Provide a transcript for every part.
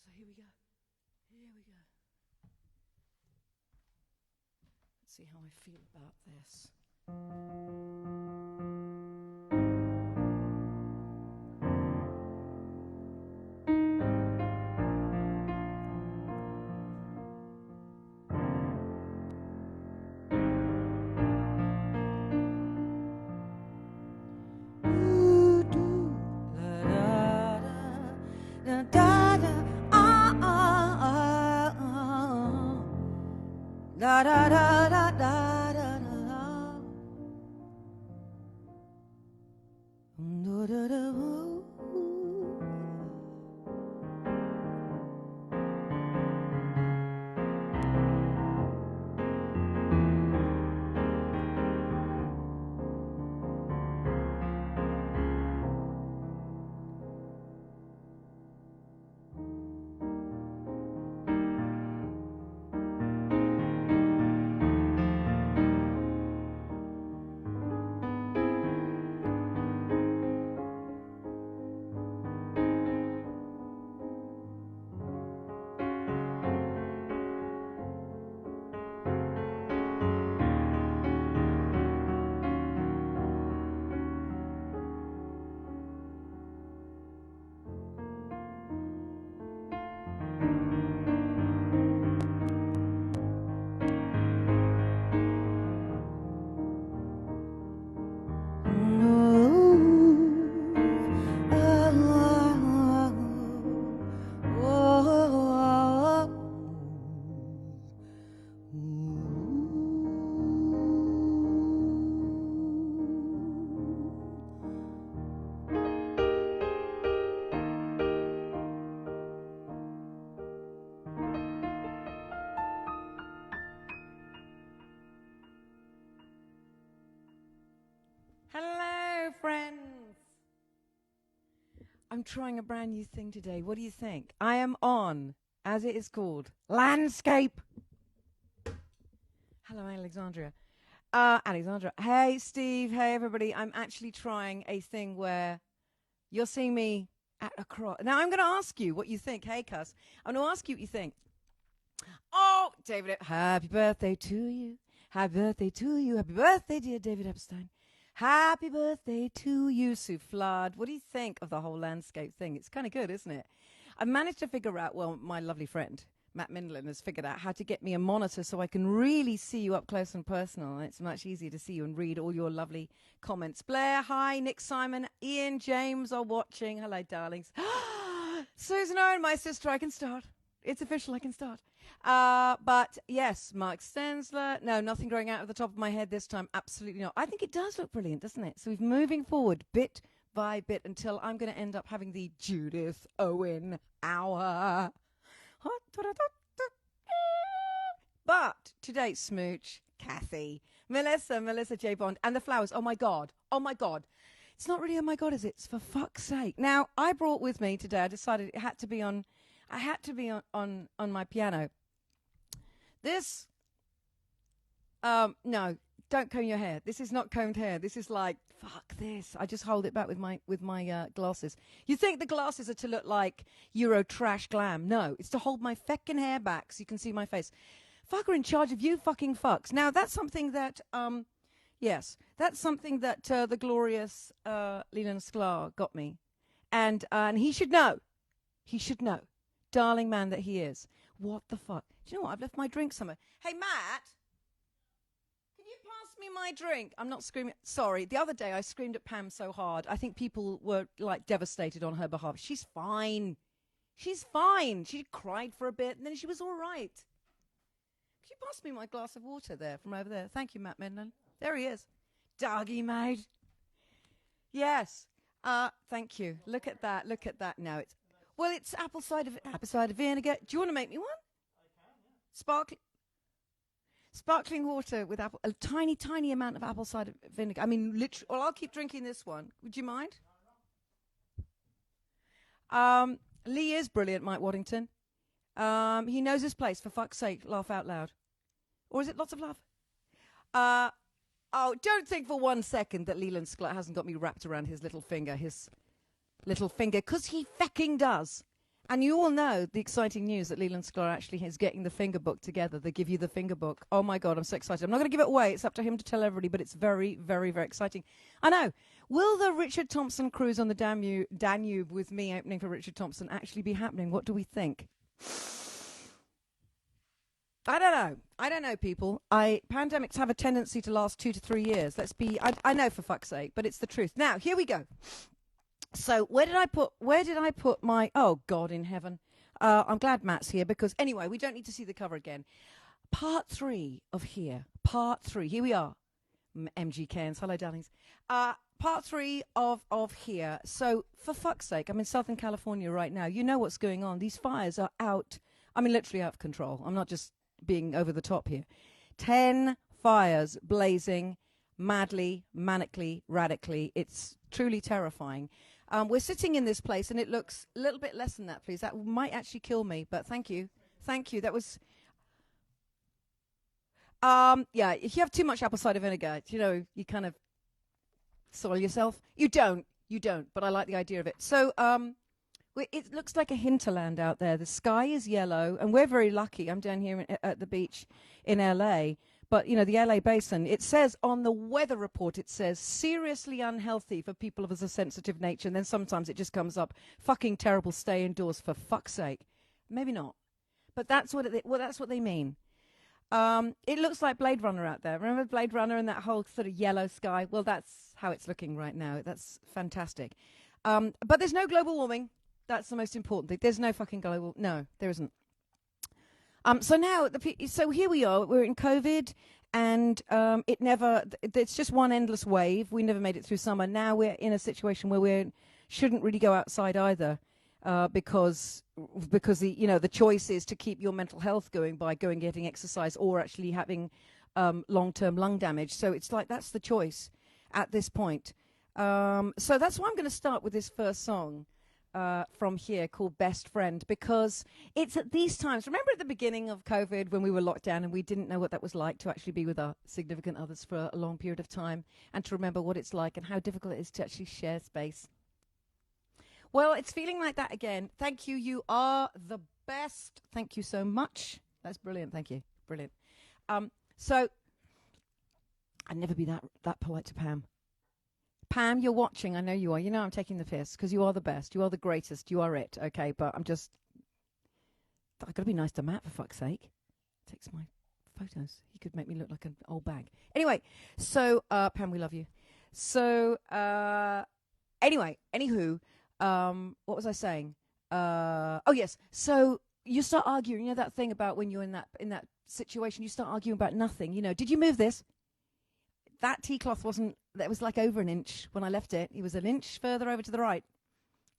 So here we go. Here we go. Let's see how I feel about this. Da da da da da da da. Da da da. Hello, friends. I'm trying a brand new thing today. What do you think? I am on, as it is called, landscape. Hello, Alexandria. Alexandra. Hey, Steve. Hey, everybody. I'm actually trying a thing where you're seeing me at a cross. Now, I'm going to ask you what you think. Hey, cuss. I'm going to ask you what you think. Oh, David, happy birthday to you. Happy birthday to you. Happy birthday, dear David Epstein. Happy birthday to you, Sue Flood. What do you think of the whole landscape thing? It's kind of good, isn't it? I've managed to figure out, well, my lovely friend, Matt Mindlin, has figured out how to get me a monitor so I can really see you up close and personal. And it's much easier to see you and read all your lovely comments. Blair, hi. Nick, Simon, Ian, James are watching. Hello, darlings. Susan Owen, my sister, I can start. It's official, I can start. But yes, Mark Stensler. No, nothing growing out of the top of my head this time. Absolutely not. I think it does look brilliant, doesn't it? So we're moving forward bit by bit until I'm going to end up having the Judith Owen hour. But today, Smooch, Kathy, Melissa J. Bond, and the flowers. Oh my God. Oh my God. It's not really oh my God, is it? It's for fuck's sake. Now, I brought with me today, I decided it had to be on my piano. This, no, don't comb your hair. This is not combed hair. This is like, fuck this. I just hold it back with my glasses. You think the glasses are to look like Euro trash glam. No, it's to hold my feckin' hair back so you can see my face. Fucker in charge of you fucking fucks. Now, that's something that, yes, that's something that the glorious Leland Sklar got me. And he should know. He should know. Darling man that he is. What the fuck? Do you know what? I've left my drink somewhere. Hey, Matt, can you pass me my drink? I'm not screaming. Sorry. The other day I screamed at Pam so hard. I think people were, like, devastated on her behalf. She's fine. She's fine. She cried for a bit, and then she was all right. Could you pass me my glass of water there from over there? Thank you, Matt Menlon. There he is. Doggy mate. Yes. Thank you. Look at that. Look at that. No, it's... Well, it's apple cider vinegar. Do you want to make me one? I can, yeah. Sparkling water with a tiny, tiny amount of apple cider vinegar. I mean, literally. Well, I'll keep drinking this one. Would you mind? Lee is brilliant, Mike Waddington. He knows his place, for fuck's sake. Laugh out loud. Or is it lots of love? Oh, don't think for 1 second that Leland Sklar hasn't got me wrapped around his little finger, because he fecking does. And you all know the exciting news that Leland Sklar actually is getting the finger book together. They give you the finger book. Oh, my God, I'm so excited. I'm not going to give it away. It's up to him to tell everybody, but it's very, very, very exciting. I know. Will the Richard Thompson cruise on the Danube with me opening for Richard Thompson actually be happening? What do we think? I don't know. I don't know, people. Pandemics have a tendency to last 2 to 3 years. I know, for fuck's sake, but it's the truth. Now, here we go. So where did I put my, oh God in heaven. I'm glad Matt's here because anyway, we don't need to see the cover again. Part 3 of here. Part 3. Here we are. MG Cairns. Hello, darlings. Part 3 of here. So for fuck's sake, I'm in Southern California right now. You know what's going on. These fires are out. I mean, literally out of control. I'm not just being over the top here. 10 fires blazing madly, manically, radically. It's truly terrifying. We're sitting in this place, and it looks a little bit less than that, please. That might actually kill me, but thank you. Thank you. That was... yeah, if you have too much apple cider vinegar, you kind of soil yourself. You don't, but I like the idea of it. So it looks like a hinterland out there. The sky is yellow, and we're very lucky. I'm down here at the beach in L.A., but, the LA basin, it says on the weather report, it says seriously unhealthy for people of a sensitive nature. And then sometimes it just comes up, fucking terrible, stay indoors for fuck's sake. Maybe not. But that's what they mean. It looks like Blade Runner out there. Remember Blade Runner and that whole sort of yellow sky? Well, that's how it's looking right now. That's fantastic. But there's no global warming. That's the most important thing. There's no fucking global... No, there isn't. So now, so here we are. We're in COVID, and it's just one endless wave. We never made it through summer. Now we're in a situation where we shouldn't really go outside either, because the choice is to keep your mental health going by getting exercise or actually having long-term lung damage. So it's like that's the choice at this point. So that's why I'm going to start with this first song. From here called Best Friend, because it's at these times. Remember at the beginning of COVID when we were locked down and we didn't know what that was like to actually be with our significant others for a long period of time, and to remember what it's like and how difficult it is to actually share space. Well, it's feeling like that again. Thank you. You are the best. Thank you so much. That's brilliant. Thank you. Brilliant. So I'd never be that polite to Pam. Pam, you're watching. I know you are. You know I'm taking the piss because you are the best. You are the greatest. You are it. Okay, but I've got to be nice to Matt, for fuck's sake. Takes my photos. He could make me look like an old bag. Anyway, so, Pam, we love you. So, anywho, what was I saying? Oh, yes. So you start arguing. That thing about when you're in that situation, you start arguing about nothing. Did you move this? That tea cloth that was like over an inch when I left it. It was an inch further over to the right.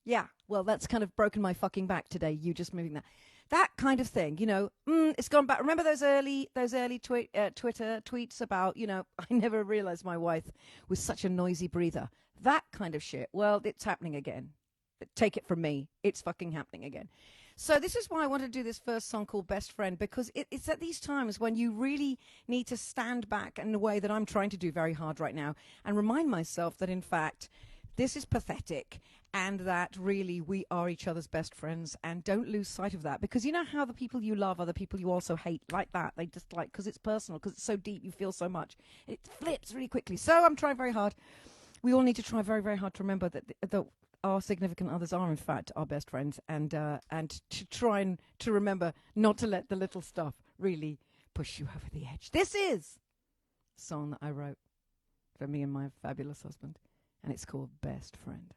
Yeah, well, that's kind of broken my fucking back today, you just moving that. That kind of thing, it's gone back. Remember those early Twitter tweets about, I never realized my wife was such a noisy breather. That kind of shit. Well, it's happening again. Take it from me. It's fucking happening again. So this is why I want to do this first song called Best Friend, because it's at these times when you really need to stand back in a way that I'm trying to do very hard right now and remind myself that, in fact, this is pathetic and that really we are each other's best friends, and don't lose sight of that, because you know how the people you love are the people you also hate, like that. They just because it's personal, because it's so deep, you feel so much. It flips really quickly. So I'm trying very hard. We all need to try very, very hard to remember that our significant others are, in fact, our best friends, and to try and to remember not to let the little stuff really push you over the edge. This is a song that I wrote for me and my fabulous husband, and it's called Best Friend.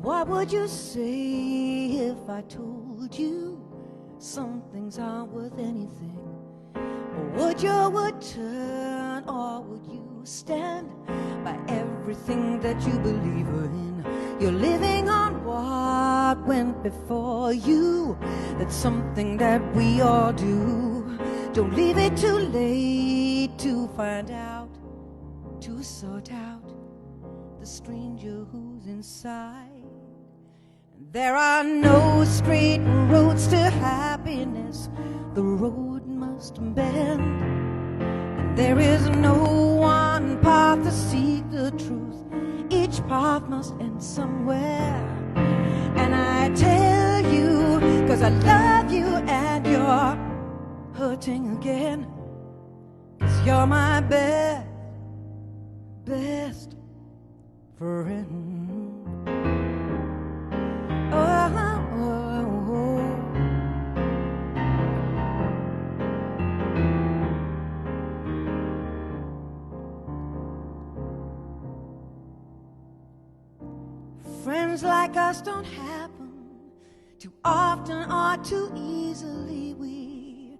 What would you say if I told you some things aren't worth anything? Or would you turn, or would you stand by everything that you believe in? You're living on what went before you. That's something that we all do. Don't leave it too late to find out, to sort out the stranger who's inside. There are no straight roads to happiness. The road must bend. And there is no one path to seek the truth. Each path must end somewhere. And I tell you, 'cause I love you and you're hurting again. 'Cause you're my best friend. Friends like us don't happen too often or too easily. We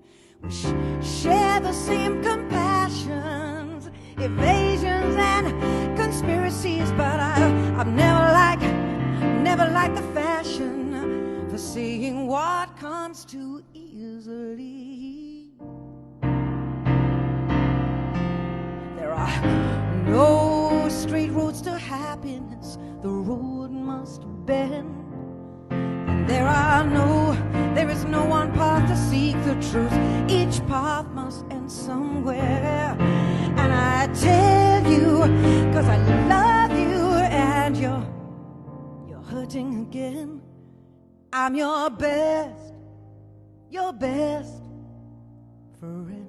share the same compassions, evasions and conspiracies, but I've never liked the fashion for seeing what comes too easily. There are no straight roads to happiness. The road must bend. And there is no one path to seek the truth. Each path must end somewhere. And I tell you, 'cause I love you and you're hurting again. I'm your best friend.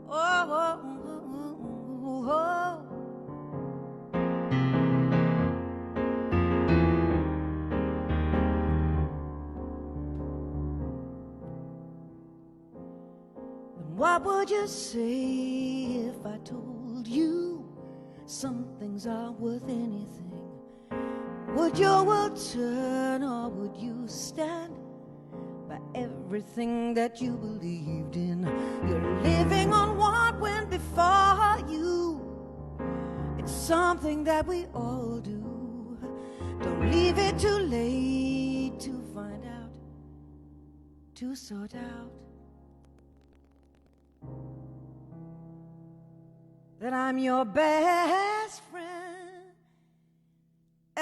Oh. What would you say if I told you some things aren't worth anything? Would your world turn or would you stand by everything that you believed in? You're living on what went before you. It's something that we all do. Don't leave it too late to find out, to sort out that I'm your best friend. I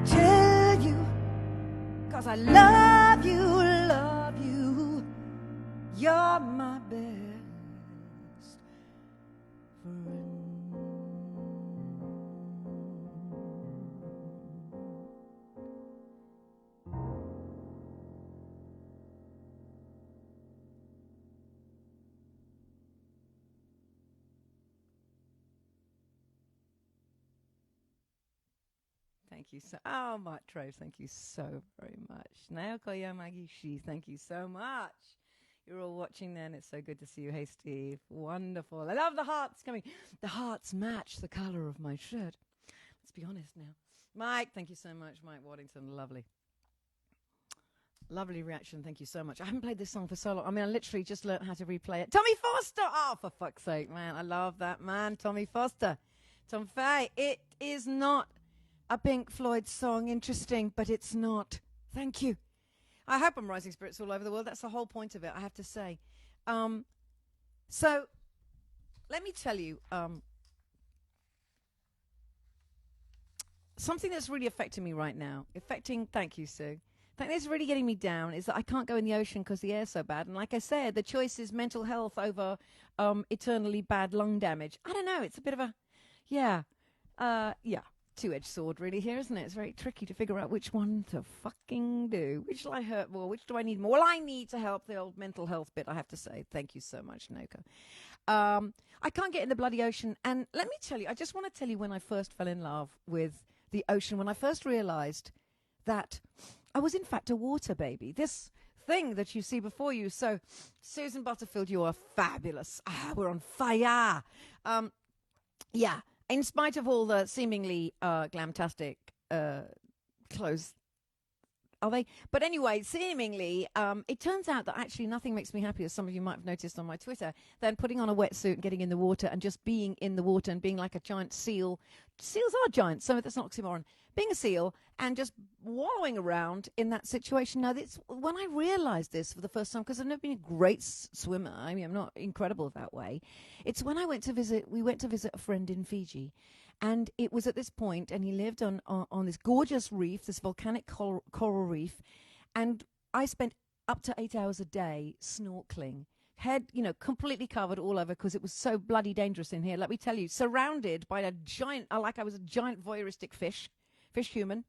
tell you, 'cause I love you, you're my best friend. Thank you so much, Rose. Thank you so very much. Naoko Yamagishi, thank you so much. You're all watching then. It's so good to see you. Hey, Steve. Wonderful. I love the hearts coming. The hearts match the color of my shirt. Let's be honest now. Mike, thank you so much. Mike Waddington, lovely. Lovely reaction. Thank you so much. I haven't played this song for so long. I mean, I literally just learned how to replay it. Tommy Foster! Oh, for fuck's sake, man. I love that man, Tommy Foster. Tom Fay. It is not a Pink Floyd song. Interesting, but it's not. Thank you. I hope I'm rising spirits all over the world. That's the whole point of it, I have to say. So, let me tell you something that's really affecting me right now. Thank you, Sue. Something that's really getting me down is that I can't go in the ocean because the air's so bad. And like I said, the choice is mental health over eternally bad lung damage. I don't know. It's a bit of a, two-edged sword really here, isn't it? It's very tricky to figure out which one to fucking do. Which shall I hurt more? Which do I need more? Well, I need to help the old mental health bit, I have to say. Thank you so much, Noko. I can't get in the bloody ocean. And let me tell you, I just want to tell you when I first fell in love with the ocean, when I first realized that I was in fact a water baby. This thing that you see before you. So, Susan Butterfield, you are fabulous. We're on fire. In spite of all the seemingly glamtastic clothes Are they? But anyway, seemingly, it turns out that actually nothing makes me happier, as some of you might have noticed on my Twitter, than putting on a wetsuit and getting in the water and just being in the water and being like a giant seal. Seals are giants, so that's not oxymoron. Being a seal and just wallowing around in that situation. Now, when I realized this for the first time, because I've never been a great swimmer, I mean, I'm not incredible that way. It's when we went to visit a friend in Fiji. And it was at this point, and he lived on this gorgeous reef, this volcanic coral reef. And I spent up to 8 hours a day snorkeling. Head, completely covered all over because it was so bloody dangerous in here. Let me tell you, surrounded by I was a giant voyeuristic fish human.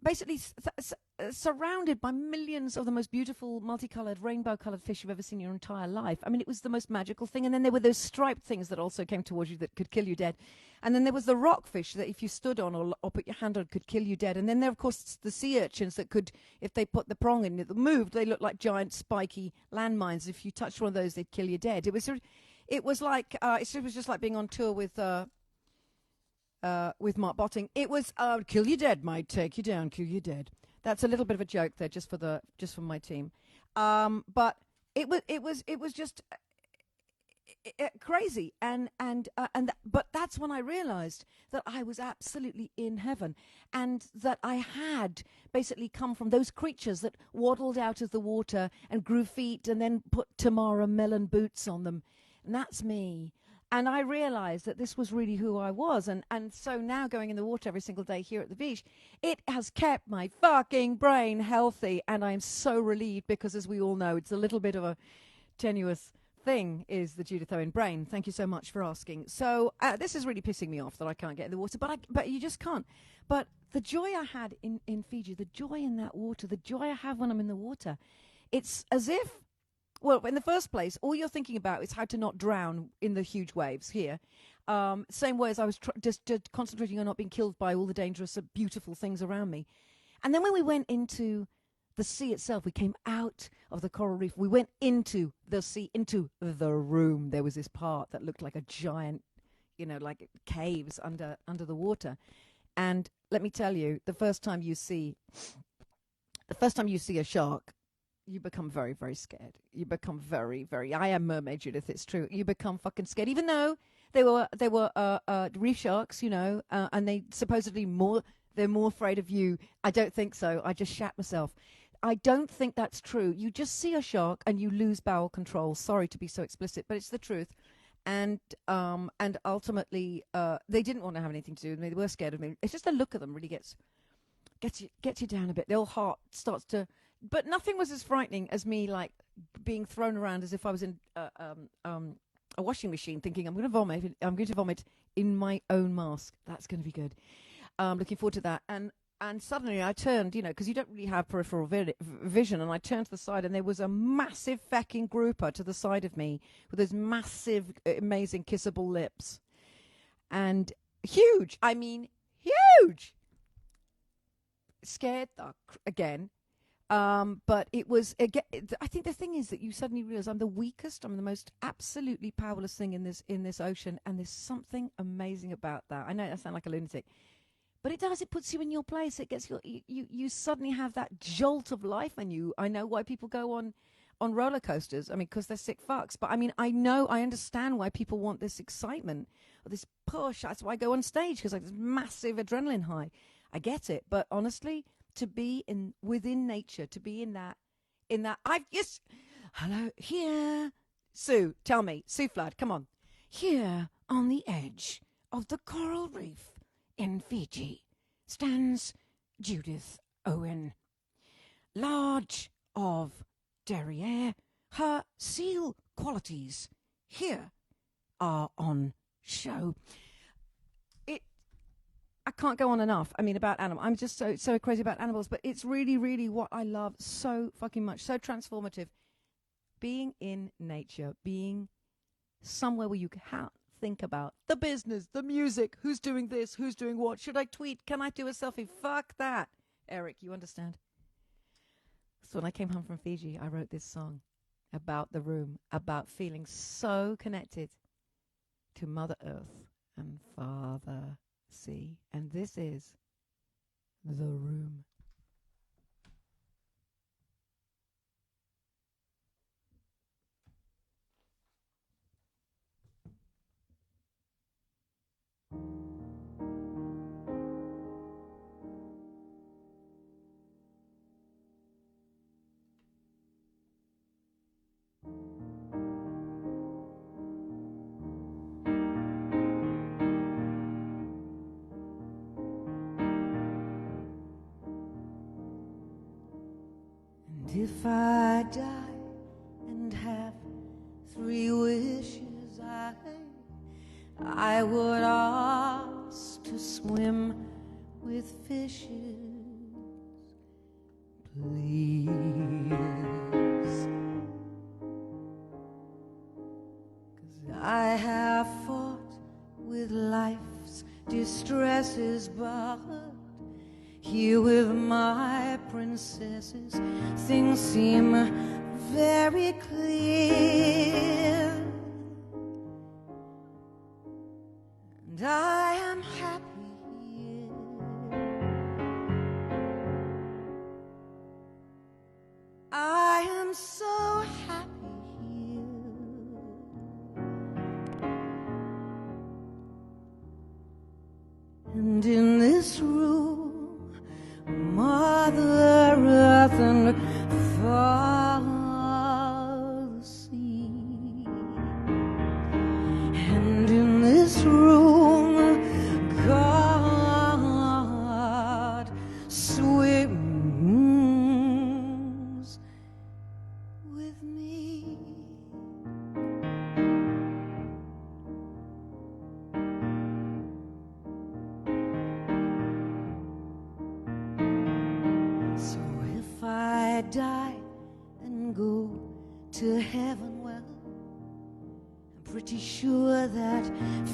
Basically surrounded by millions of the most beautiful, multicolored, rainbow-colored fish you've ever seen in your entire life. I mean, it was the most magical thing. And then there were those striped things that also came towards you that could kill you dead. And then there was the rockfish that if you stood on or put your hand on could kill you dead. And then there, of course, the sea urchins that could, if they put the prong in, it moved. They looked like giant, spiky landmines. If you touched one of those, they'd kill you dead. It was just like being on tour with Mark Botting. It was kill you dead, mate, take you down, kill you dead. That's a little bit of a joke there, just for my team. But it was just crazy, but that's when I realized that I was absolutely in heaven, and that I had basically come from those creatures that waddled out of the water and grew feet and then put Tamara melon boots on them, and that's me. And I realized that this was really who I was. And so now going in the water every single day here at the beach, it has kept my fucking brain healthy. And I'm so relieved because, as we all know, it's a little bit of a tenuous thing, is the Judith Owen brain. Thank you so much for asking. So this is really pissing me off that I can't get in the water, but you just can't. But the joy I had in Fiji, the joy in that water, the joy I have when I'm in the water, it's as if, well, in the first place, all you're thinking about is how to not drown in the huge waves here. Same way as I was just concentrating on not being killed by all the dangerous, beautiful things around me. And then when we went into the sea itself, we came out of the coral reef. We went into the sea, into the room. There was this part that looked like a giant, like caves under the water. And let me tell you, the first time you see a shark, you become very, very scared. You become very, very. I am mermaid, Judith. It's true. You become fucking scared, even though they were reef sharks, and they supposedly they're more afraid of you. I don't think so. I just shat myself. I don't think that's true. You just see a shark and you lose bowel control. Sorry to be so explicit, but it's the truth. And ultimately, they didn't want to have anything to do with me. They were scared of me. It's just the look of them really gets you down a bit. The old heart starts to. But nothing was as frightening as me, like, being thrown around as if I was in a washing machine, thinking I'm going to vomit in my own mask. That's going to be good. Looking forward to that. And suddenly I turned, because you don't really have peripheral vision, and I turned to the side, and there was a massive fucking grouper to the side of me with those massive, amazing, kissable lips. And huge. I mean, huge. Scared again. But it was, again, I think the thing is that you suddenly realize I'm the weakest, I'm the most absolutely powerless thing in this ocean, and there's something amazing about that. I know I sound like a lunatic, but it puts you in your place. It gets you suddenly have that jolt of life in you. I know why people go on roller coasters. I mean, because they're sick fucks, but I mean, I understand why people want this excitement or this push. That's why I go on stage, because like this massive adrenaline high. I get it, but honestly, to be within nature, to be in that, hello, here, Sue, tell me, Sue Flood, come on, here on the edge of the coral reef in Fiji stands Judith Owen, large of derriere, her seal qualities here are on show. I can't go on enough. I mean, about animals. I'm just so crazy about animals, but it's really, really what I love so fucking much. So transformative. Being in nature, being somewhere where you can't think about the business, the music, who's doing this, who's doing what, should I tweet, can I do a selfie? Fuck that. Eric, you understand? So when I came home from Fiji, I wrote this song about the room, about feeling so connected to Mother Earth and Father Sea. And this is The Room. If I die and have 3 wishes, I would ask to swim with fishes, please. 'Cause I have fought with life's distresses, but here with my princesses, things seem very clear. And I am happy here. I am so happy here. And in this room, Mother Earth and Father Sea, and in this room God swims with me. So if I die and go to heaven, well, I'm pretty sure that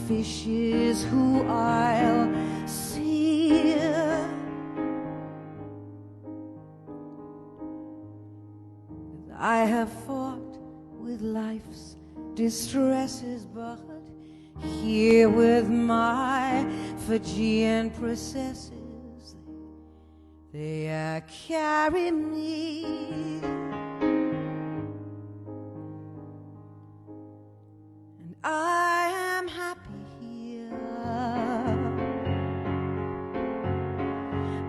fish is who I'll see. I have fought with life's distresses, but here with my Fijian princesses, they carry me. And I am happy here.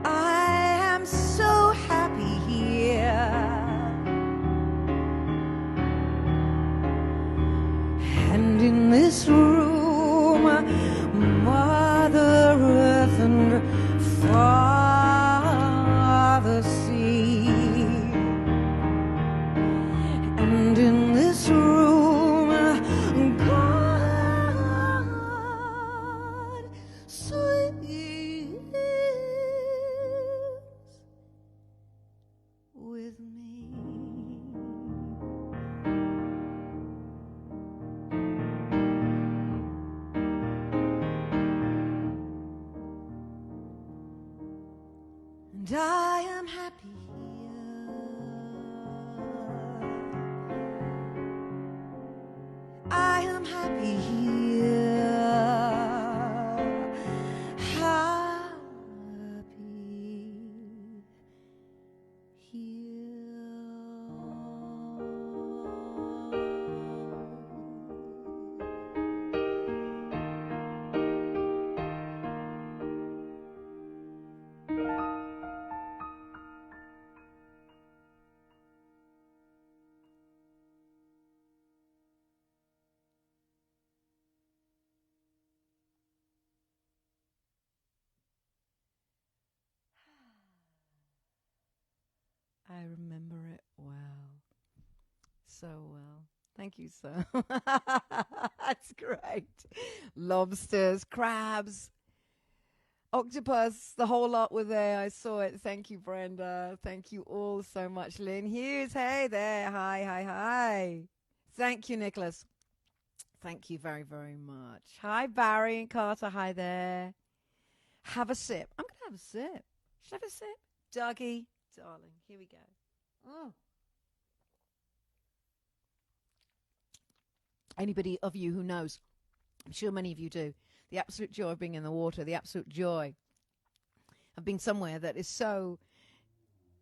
I am so happy here. And in this room, Mother Earth and Father Sea, and in this room, God swims with me. And I am happy here. I am happy here. Happy here. I remember it well. So well. Thank you, sir. That's great. Lobsters, crabs, octopus, the whole lot were there. I saw it. Thank you, Brenda. Thank you all so much. Lynn Hughes, hey there. Hi, hi, hi. Thank you, Nicholas. Thank you very, very much. Hi, Barry and Carter. Hi there. Have a sip. I'm going to have a sip. Should I have a sip? Dougie, darling, here we go. Oh. Anybody of you who knows, I'm sure many of you do, the absolute joy of being in the water, the absolute joy I've been somewhere that is so...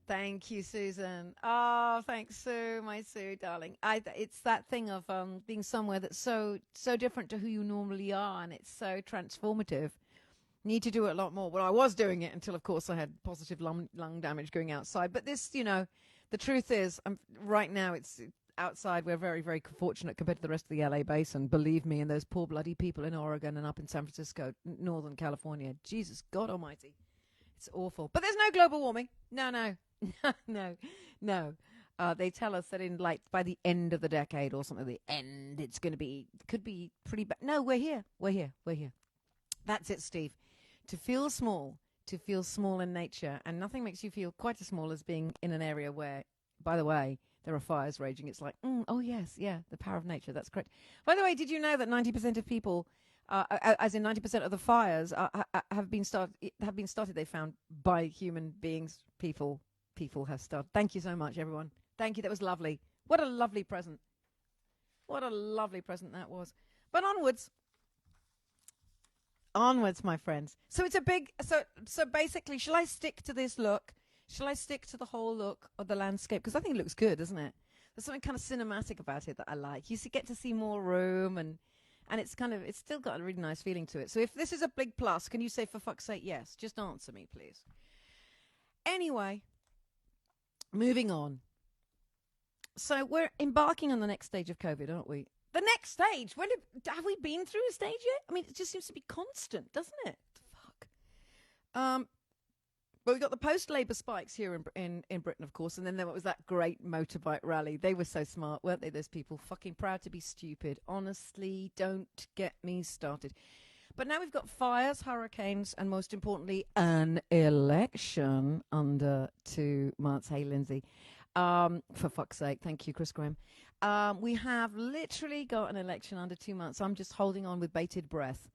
Thank you, Susan. Oh, thanks, Sue, my Sue, darling. It's that thing of being somewhere that's so different to who you normally are, and it's so transformative. Need to do it a lot more. Well, I was doing it until, of course, I had positive lung damage going outside. But this, the truth is, right now it's outside. We're very, very fortunate compared to the rest of the LA basin. Believe me, and those poor bloody people in Oregon and up in San Francisco, Northern California. Jesus God Almighty, it's awful. But there's no global warming. No. No. They tell us that in by the end of the decade or something, it's going to could be pretty bad. No, we're here. That's it, Steve. To feel small in nature, and nothing makes you feel quite as small as being in an area where, by the way, there are fires raging. It's like, oh yes, yeah, the power of nature. That's correct. By the way, did you know that 90% of people, as in 90% of the fires, have been started? They found by human beings. People have started. Thank you so much, everyone. Thank you. That was lovely. What a lovely present. What a lovely present that was. But onwards, my friends. So it's a big. So basically, shall I stick to this look? Shall I stick to the whole look of the landscape? Because I think it looks good, doesn't it? There's something kind of cinematic about it that I like. You get to see more room, and it's still got a really nice feeling to it. So if this is a big plus, can you say, for fuck's sake, yes? Just answer me, please. Anyway, moving on. So we're embarking on the next stage of COVID, aren't we? The next stage? Have we been through a stage yet? I mean, it just seems to be constant, doesn't it? Fuck. But we got the post-Labour spikes here in Britain, of course, and then there was that great motorbike rally. They were so smart, weren't they, those people? Fucking proud to be stupid. Honestly, don't get me started. But now we've got fires, hurricanes, and most importantly, an election under 2 months. Hey, Lindsay. For fuck's sake. Thank you, Chris Graham. We have literally got an election under 2 months. I'm just holding on with bated breath.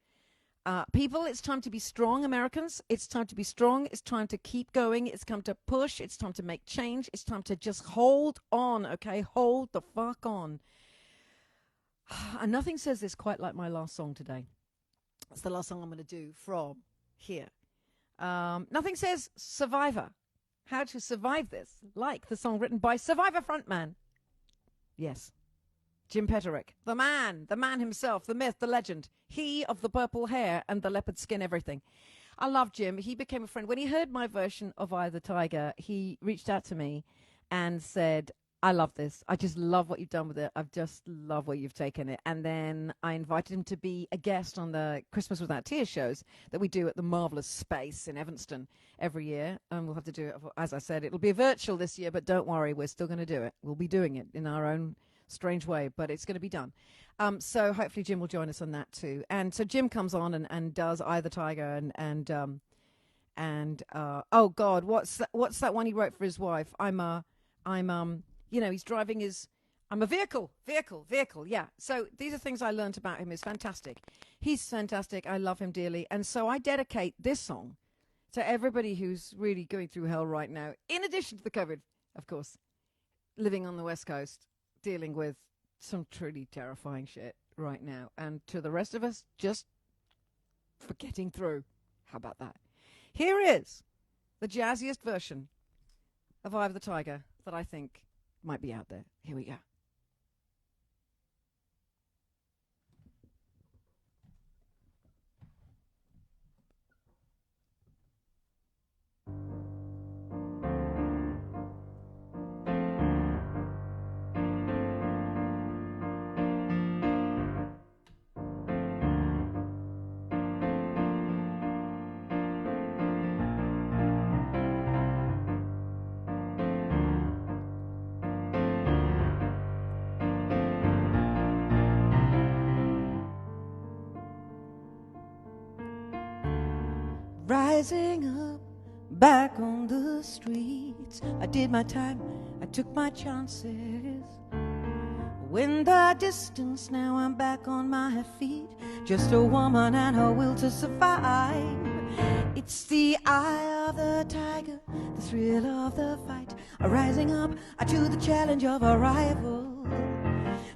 People, it's time to be strong, Americans. It's time to be strong. It's time to keep going. It's time to push. It's time to make change. It's time to just hold on, okay? Hold the fuck on. And nothing says this quite like my last song today. It's the last song I'm going to do from here. Nothing says Survivor. How to survive this, like the song written by Survivor frontman. Yes. Jim Petterick. The man himself, the myth, the legend. He of the purple hair and the leopard skin, everything. I love Jim. He became a friend. When he heard my version of Eye of the Tiger, he reached out to me and said, I love this. I just love what you've done with it. I've just love where you've taken it. And then I invited him to be a guest on the Christmas Without Tears shows that we do at the Marvelous Space in Evanston every year. And we'll have to do it, as I said, it'll be virtual this year, but don't worry, we're still going to do it. We'll be doing it in our own strange way, but it's going to be done. So hopefully Jim will join us on that too. And so Jim comes on and does Eye of the Tiger and oh God, what's that one he wrote for his wife? He's driving I'm a vehicle. Yeah. So these are things I learned about him. He's fantastic. He's fantastic. I love him dearly. And so I dedicate this song to everybody who's really going through hell right now. In addition to the COVID, of course, living on the West Coast, dealing with some truly terrifying shit right now. And to the rest of us, just for getting through. How about that? Here is the jazziest version of Eye of the Tiger that I think might be out there. Here we go. Rising up, back on the streets, I did my time, I took my chances. Win the distance, now I'm back on my feet. Just a woman and her will to survive. It's the eye of the tiger, the thrill of the fight. Rising up to the challenge of a rival.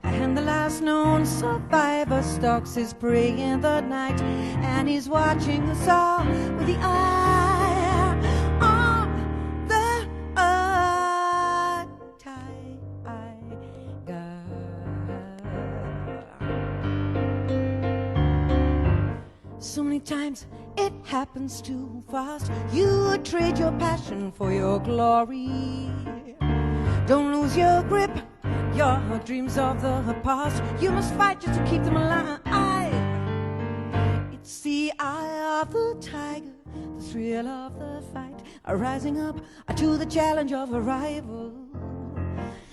And the last known survivor stalks his prey in the night, and he's watching us all with the eye So many times it happens too fast. You trade your passion for your glory. Don't lose your grip, your dreams of the past. You must fight just to keep them alive. It's the eye of the tiger, the thrill of the fight, rising up to the challenge of a rival.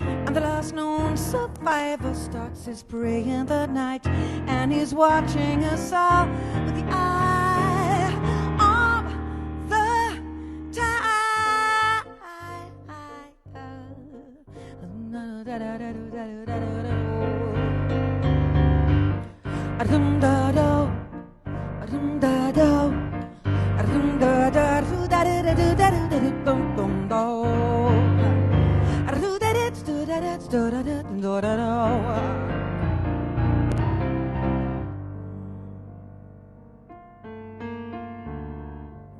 And the last known survivor stalks his prey in the night, and he's watching us all with the eye of the tiger.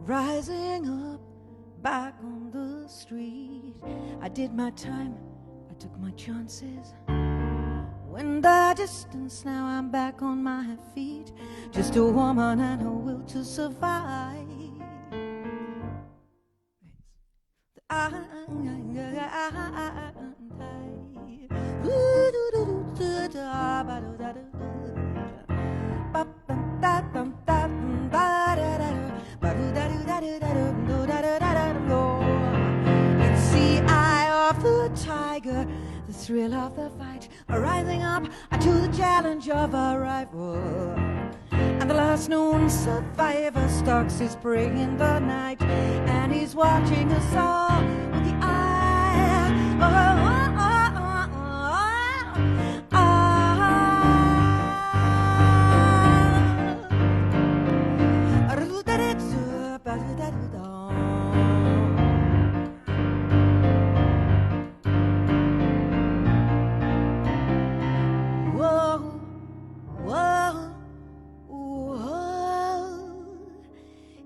Rising up back on the street, I did my time, I took my chances. When the distance, now I'm back on my feet, just a woman and her will to survive. It's the eye of the tiger, the thrill of the fight, rising up to the challenge of a rival. And the last known survivor stalks his prey in the night, and he's watching us all with the eye.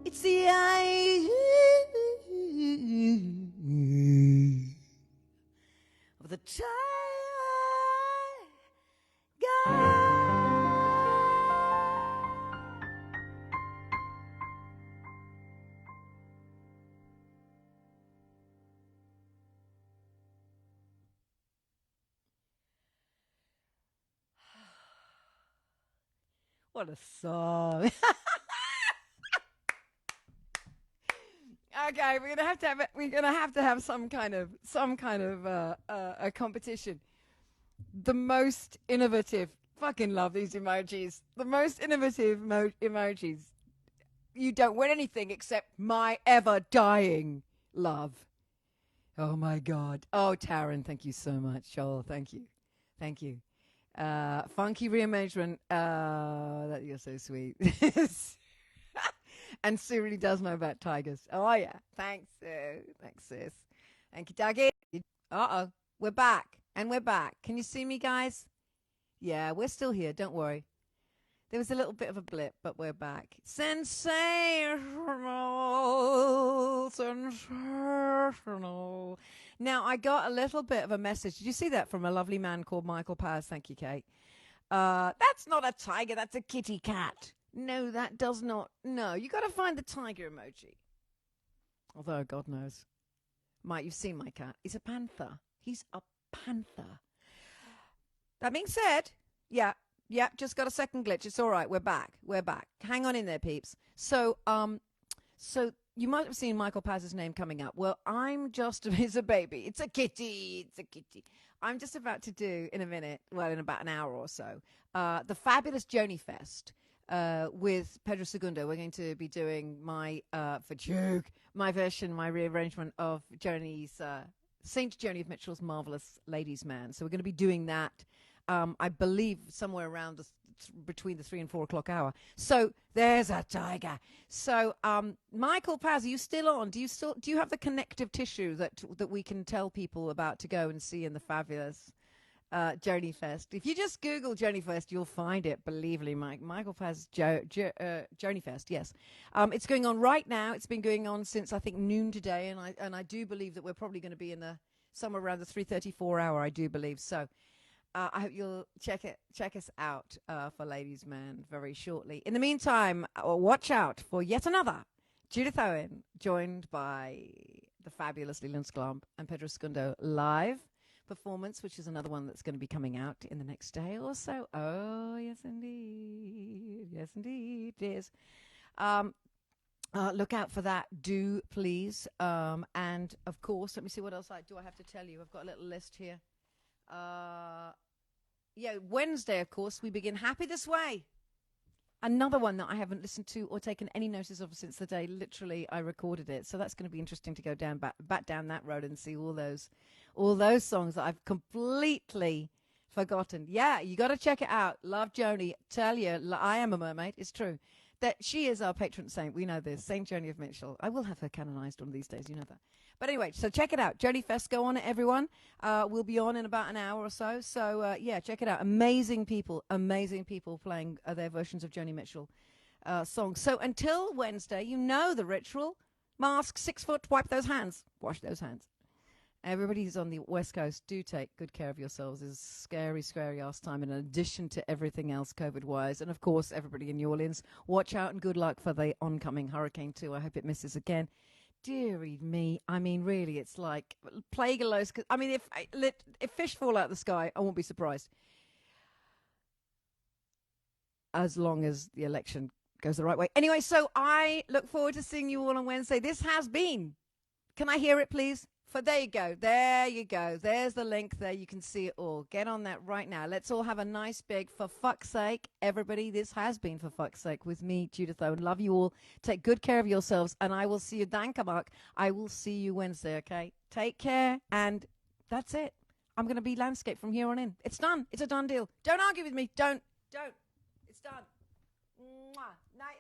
It's the eye of the tiger. What a song. Okay, we're gonna have to have some kind of a competition. The most innovative, fucking love these emojis. The most innovative emojis. You don't win anything except my ever dying love. Oh my God. Oh, Taryn, thank you so much. Oh, thank you. Funky rearrangement. That you're so sweet. And Sue really does know about tigers. Oh, yeah. Thanks, Sue. Thanks, sis. Thank you, Dougie. Uh-oh. We're back. And we're back. Can you see me, guys? Yeah, we're still here. Don't worry. There was a little bit of a blip, but we're back. Sensational. Sensational. Now, I got a little bit of a message. Did you see that from a lovely man called Michael Powers? Thank you, Kate. That's not a tiger. That's a kitty cat. No, that does not. No, you got to find the tiger emoji. Although, God knows. Mike, you've seen my cat. He's a panther. He's a panther. That being said, yeah, just got a second glitch. It's all right. We're back. Hang on in there, peeps. So you might have seen Michael Paz's name coming up. Well, he's a baby. It's a kitty. I'm just about to do, in a minute, well, in about an hour or so, the fabulous Joni Fest. With Pedro Segundo, we're going to be doing my version, my rearrangement of Joni's Saint Joni of Mitchell's Marvelous Ladies Man. So we're going to be doing that, I believe, somewhere around between the 3 and 4 o'clock hour. So there's a tiger. So Michael Paz, are you still on? Do you have the connective tissue that we can tell people about to go and see in the fabulous Joni Fest? If you just Google Joni Fest, you'll find it. Believe me, Michael Paz Joni Fest. Yes, it's going on right now. It's been going on since I think noon today, and I do believe that we're probably going to be in somewhere around the 3:34 hour. I do believe so. I hope you'll check us out for Ladies Man very shortly. In the meantime, watch out for yet another Judith Owen, joined by the fabulous Leland Sklamp and Pedro Segundo live performance, which is another one that's going to be coming out in the next day or so. Oh, yes, indeed. Yes, indeed, it is. Look out for that, do please. And of course, let me see what else I have to tell you. I've got a little list here. Wednesday, of course, we begin Happy This Way. Another one that I haven't listened to or taken any notice of since the day literally I recorded it. So that's going to be interesting to go back down that road and see all those songs that I've completely forgotten. Yeah, you got to check it out. Love Joni. Tell you, I am a mermaid. It's true. That she is our patron saint. We know this. Saint Joni of Mitchell. I will have her canonized one of these days. You know that. But anyway, so check it out. Joni Fest, go on it, everyone. We'll be on in about an hour or so. So, check it out. Amazing people playing their versions of Joni Mitchell songs. So until Wednesday, you know the ritual. Mask, 6 foot, wipe those hands. Wash those hands. Everybody who's on the West Coast, do take good care of yourselves. It's a scary, scary ass time in addition to everything else COVID-wise. And, of course, everybody in New Orleans, watch out and good luck for the oncoming Hurricane 2. I hope it misses again. Dearie me. I mean, really, it's like plague of lows. I mean, if fish fall out of the sky, I won't be surprised. As long as the election goes the right way. Anyway, so I look forward to seeing you all on Wednesday. This has been, can I hear it, please? There you go. There you go. There's the link there. You can see it all. Get on that right now. Let's all have a nice big, for fuck's sake, everybody, this has been For Fuck's Sake with me, Judith Owen. Love you all. Take good care of yourselves, and I will see you, Dankamak. I will see you Wednesday, okay? Take care, and that's it. I'm going to be landscape from here on in. It's done. It's a done deal. Don't argue with me. Don't. It's done. Mwah. Night.